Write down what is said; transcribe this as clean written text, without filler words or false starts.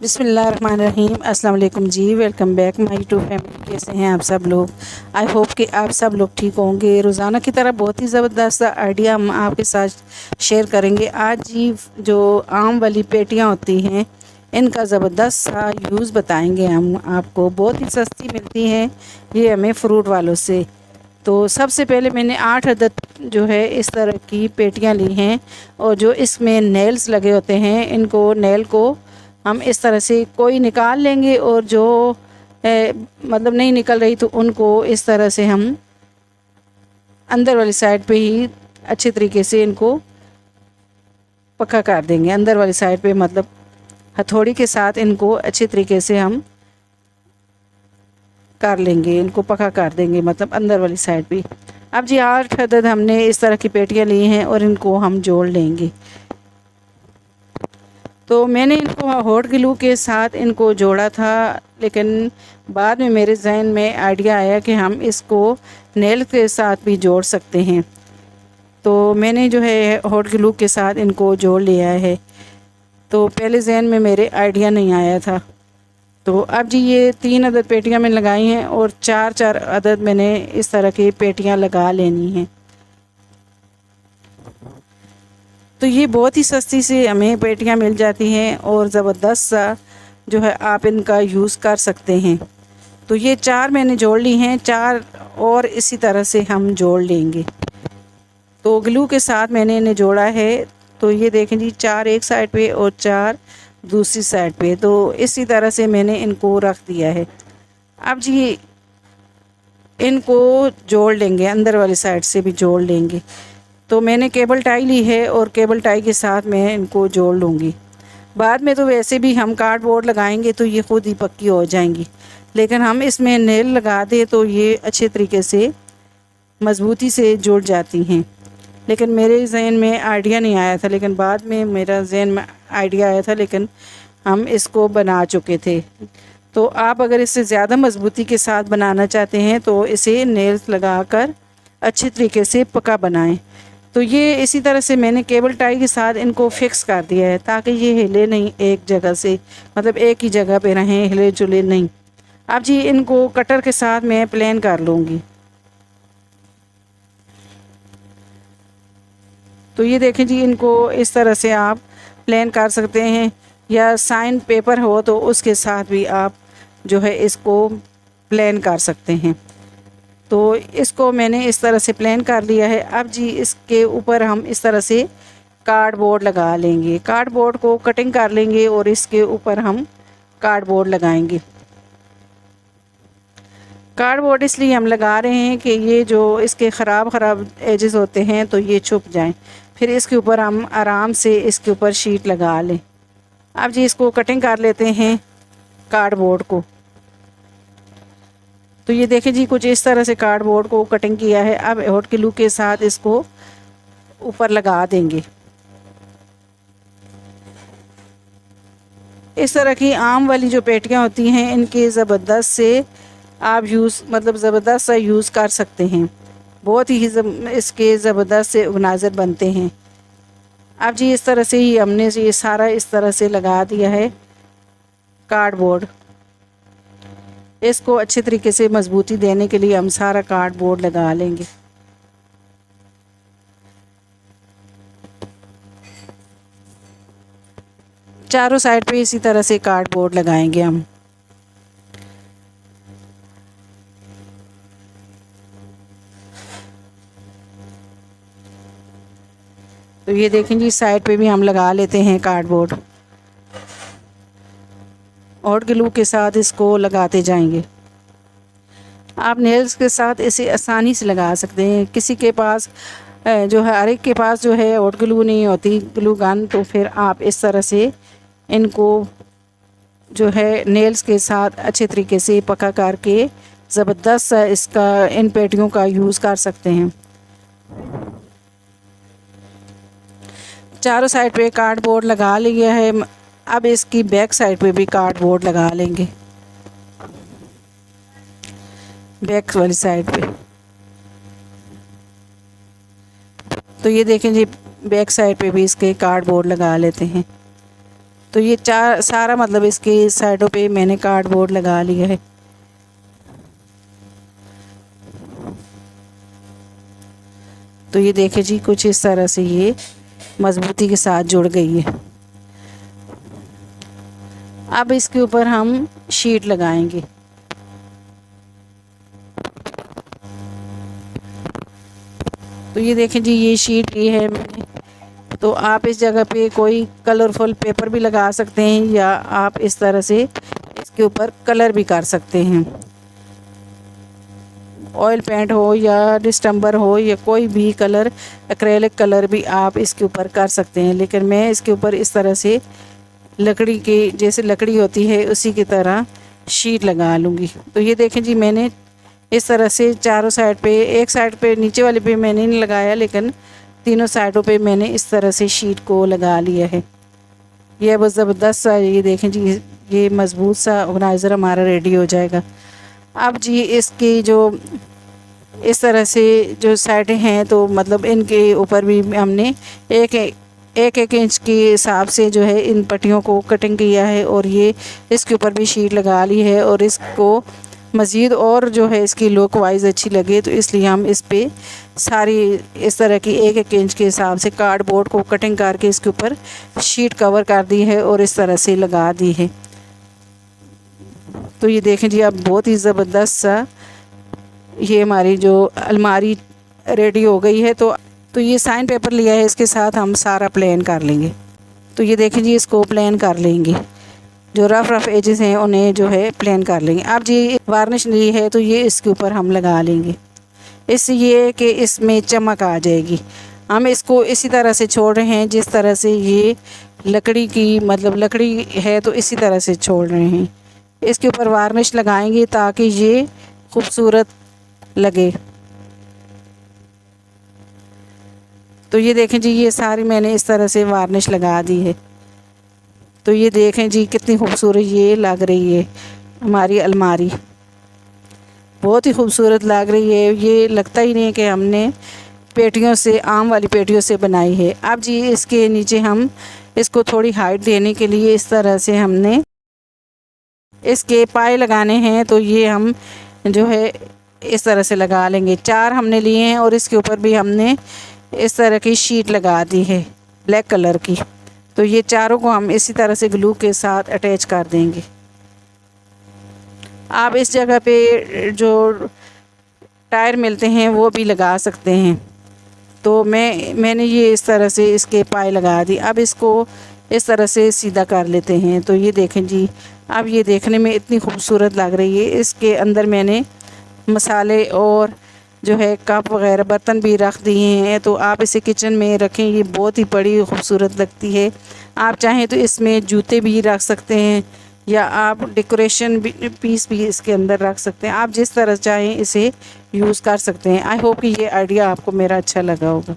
बिस्मिल्लाहिर्रहमानिर्रहीम। अस्सलाम वालेकुम जी, welcome back my YouTube family. कैसे हैं आप सब लोग? आई होप कि आप सब लोग ठीक होंगे। रोज़ाना की तरह बहुत ही ज़बरदस्त आइडिया हम आपके साथ शेयर करेंगे। आज जी जो आम वाली पेटियां होती हैं इनका ज़बरदस्त सा यूज़ बताएंगे हम आपको। बहुत ही सस्ती मिलती हैं ये हमें फ्रूट वालों से। तो सबसे पहले मैंने 8 अदद जो है इस तरह की पेटियां ली हैं, और जो इसमें नेल्स लगे होते हैं इनको नेल को हम इस तरह से कोई निकाल लेंगे, और जो मतलब नहीं निकल रही तो उनको इस तरह से हम अंदर वाली साइड पे ही अच्छे तरीके से इनको पक्का कर देंगे। अंदर वाली साइड पे मतलब हथौड़ी के साथ इनको अच्छे तरीके से हम कर लेंगे, इनको पक्का कर देंगे मतलब अंदर वाली साइड पे। अब जी 8 अदद हमने इस तरह की पेटियां ली हैं और इनको हम जोड़ लेंगे। तो मैंने इनको हॉट ग्लू के साथ इनको जोड़ा था, लेकिन बाद में मेरे जहन में आइडिया आया कि हम इसको नेल के साथ भी जोड़ सकते हैं। तो मैंने जो है हॉट ग्लू के साथ इनको जोड़ लिया है। तो पहले जहन में मेरे आइडिया नहीं आया था। तो अब जी ये 3 अदद पेटियां मैंने लगाई हैं और 4-4 अदद मैंने इस तरह की पेटियां लगा लेनी हैं। तो ये बहुत ही सस्ती से हमें पेटियां मिल जाती हैं और ज़बरदस्त सा जो है आप इनका यूज़ कर सकते हैं। तो ये 4 मैंने जोड़ ली हैं, 4 और इसी तरह से हम जोड़ लेंगे। तो ग्लू के साथ मैंने इन्हें जोड़ा है। तो ये देखें जी 4 एक साइड पे और 4 दूसरी साइड पे। तो इसी तरह से मैंने इनको रख दिया है। अब जी इनको जोड़ लेंगे, अंदर वाली साइड से भी जोड़ लेंगे। तो मैंने केबल टाई ली है और केबल टाई के साथ मैं इनको जोड़ लूँगी। बाद में तो वैसे भी हम कार्डबोर्ड लगाएंगे तो ये ख़ुद ही पक्की हो जाएंगी, लेकिन हम इसमें नेल लगा दें तो ये अच्छे तरीके से मज़बूती से जुड़ जाती हैं। लेकिन मेरे जहन में आइडिया नहीं आया था, लेकिन बाद में मेरा जहन में आइडिया आया था, लेकिन हम इसको बना चुके थे। तो आप अगर इससे ज़्यादा मज़बूती के साथ बनाना चाहते हैं तो इसे नेल्स लगा कर अच्छे तरीके से पक्का बनाएं। तो ये इसी तरह से मैंने केबल टाई के साथ इनको फिक्स कर दिया है ताकि ये हिले नहीं एक जगह से, मतलब एक ही जगह पे रहें, हिले जुले नहीं। अब जी इनको कटर के साथ मैं प्लेन कर लूँगी। तो ये देखें जी, इनको इस तरह से आप प्लेन कर सकते हैं, या साइन पेपर हो तो उसके साथ भी आप जो है इसको प्लेन कर सकते हैं। तो इसको मैंने इस तरह से प्लेन कर लिया है। अब जी इसके ऊपर हम इस तरह से कार्डबोर्ड लगा लेंगे। कार्डबोर्ड को कटिंग कर लेंगे और इसके ऊपर हम कार्डबोर्ड लगाएंगे। कार्डबोर्ड इसलिए हम लगा रहे हैं कि ये जो इसके ख़राब एजेस होते हैं तो ये छुप जाएं, फिर इसके ऊपर हम आराम से इसके ऊपर शीट लगा लें। अब जी इसको कटिंग कर लेते हैं कार्डबोर्ड को। तो ये देखें जी, कुछ इस तरह से कार्डबोर्ड को कटिंग किया है। अब हॉट ग्लू के साथ इसको ऊपर लगा देंगे। इस तरह की आम वाली जो पेटियां होती हैं इनके ज़बरदस्त से आप ज़बरदस्त सा यूज़ कर सकते हैं। बहुत ही इसके ज़बरदस्त से नाज़र बनते हैं। अब जी इस तरह से ही हमने ये सारा इस तरह से लगा दिया है कार्डबोर्ड। इसको अच्छे तरीके से मजबूती देने के लिए हम सारा कार्डबोर्ड लगा लेंगे। चारों साइड पे इसी तरह से कार्डबोर्ड लगाएंगे हम। तो ये देखें जी, साइड पे भी हम लगा लेते हैं कार्डबोर्ड। हॉट ग्लू के साथ इसको लगाते जाएंगे। आप नेल्स के साथ इसे आसानी से लगा सकते हैं। किसी के पास जो है, हर एक के पास जो है हॉट ग्लू नहीं होती, ग्लू गन, तो फिर आप इस तरह से इनको जो है नेल्स के साथ अच्छे तरीके से पक्का करके ज़बरदस्त इसका इन पेटियों का यूज़ कर सकते हैं। चारों साइड पे कार्डबोर्ड लगा लिया है। अब इसकी बैक साइड पे भी कार्डबोर्ड लगा लेंगे, बैक वाली साइड पे। तो ये देखें जी, बैक साइड पे भी इसके कार्डबोर्ड लगा लेते हैं। तो ये सारा मतलब इसके साइडों पे मैंने कार्डबोर्ड लगा लिया है। तो ये देखें जी, कुछ इस तरह से ये मजबूती के साथ जुड़ गई है। अब इसके ऊपर हम शीट लगाएंगे। तो ये देखें जी, ये शीट ली है मैंने। तो आप इस जगह पे कोई कलरफुल पेपर भी लगा सकते हैं, या आप इस तरह से इसके ऊपर कलर भी कर सकते हैं। ऑयल पेंट हो या डिस्टेम्बर हो या कोई भी कलर, एक्रेलिक कलर भी आप इसके ऊपर कर सकते हैं। लेकिन मैं इसके ऊपर इस तरह से लकड़ी के, जैसे लकड़ी होती है उसी की तरह शीट लगा लूँगी। तो ये देखें जी, मैंने इस तरह से चारों साइड पे, एक साइड पे नीचे वाले पे मैंने नहीं लगाया, लेकिन तीनों साइडों पे मैंने इस तरह से शीट को लगा लिया है। ये बहुत ज़बरदस्त सा, ये देखें जी, ये मज़बूत सा ऑर्गेनाइज़र हमारा रेडी हो जाएगा। अब जी इसकी जो इस तरह से जो साइडें हैं, तो मतलब इनके ऊपर भी हमने एक इंच के हिसाब से जो है इन पट्टियों को कटिंग किया है, और ये इसके ऊपर भी शीट लगा ली है। और इसको मज़ीद और जो है इसकी लुक वाइज अच्छी लगे, तो इसलिए हम इस पे सारी इस तरह की एक इंच के हिसाब से कार्डबोर्ड को कटिंग करके इसके ऊपर शीट कवर कर दी है और इस तरह से लगा दी है। तो ये देखें जी, अब बहुत ही ज़बरदस्त सा ये हमारी जो अलमारी रेडी हो गई है। तो ये साइन पेपर लिया है, इसके साथ हम सारा प्लेन कर लेंगे। तो ये देखें जी, इसको प्लेन कर लेंगे, जो रफ़ एजेस हैं उन्हें जो है प्लेन कर लेंगे। अब जी वार्निश ली है, तो ये इसके ऊपर हम लगा लेंगे, इससे ये कि इसमें चमक आ जाएगी। हम इसको इसी तरह से छोड़ रहे हैं जिस तरह से ये लकड़ी की, मतलब लकड़ी है तो इसी तरह से छोड़ रहे हैं। इसके ऊपर वार्निश लगाएंगे ताकि ये खूबसूरत लगे। तो ये देखें जी, ये सारी मैंने इस तरह से वार्निश लगा दी है। तो ये देखें जी, कितनी खूबसूरत ये लग रही है हमारी अलमारी, बहुत ही खूबसूरत लग रही है। ये लगता ही नहीं है कि हमने पेटियों से, आम वाली पेटियों से बनाई है। अब जी इसके नीचे हम इसको थोड़ी हाइट देने के लिए इस तरह से हमने इसके पाए लगाने हैं, तो ये हम जो है इस तरह से लगा लेंगे। 4 हमने लिए हैं और इसके ऊपर भी हमने इस तरह की शीट लगा दी है ब्लैक कलर की। तो ये चारों को हम इसी तरह से ग्लू के साथ अटैच कर देंगे। आप इस जगह पे जो टायर मिलते हैं वो भी लगा सकते हैं। तो मैंने ये इस तरह से इसके पाए लगा दी। अब इसको इस तरह से सीधा कर लेते हैं। तो ये देखें जी, अब ये देखने में इतनी खूबसूरत लग रही है। इसके अंदर मैंने मसाले और जो है कप वगैरह बर्तन भी रख दिए हैं, तो आप इसे किचन में रखें, ये बहुत ही बड़ी खूबसूरत लगती है। आप चाहें तो इसमें जूते भी रख सकते हैं, या आप डेकोरेशन पीस भी इसके अंदर रख सकते हैं। आप जिस तरह चाहें इसे यूज़ कर सकते हैं। आई होप कि ये आइडिया आपको मेरा अच्छा लगा होगा।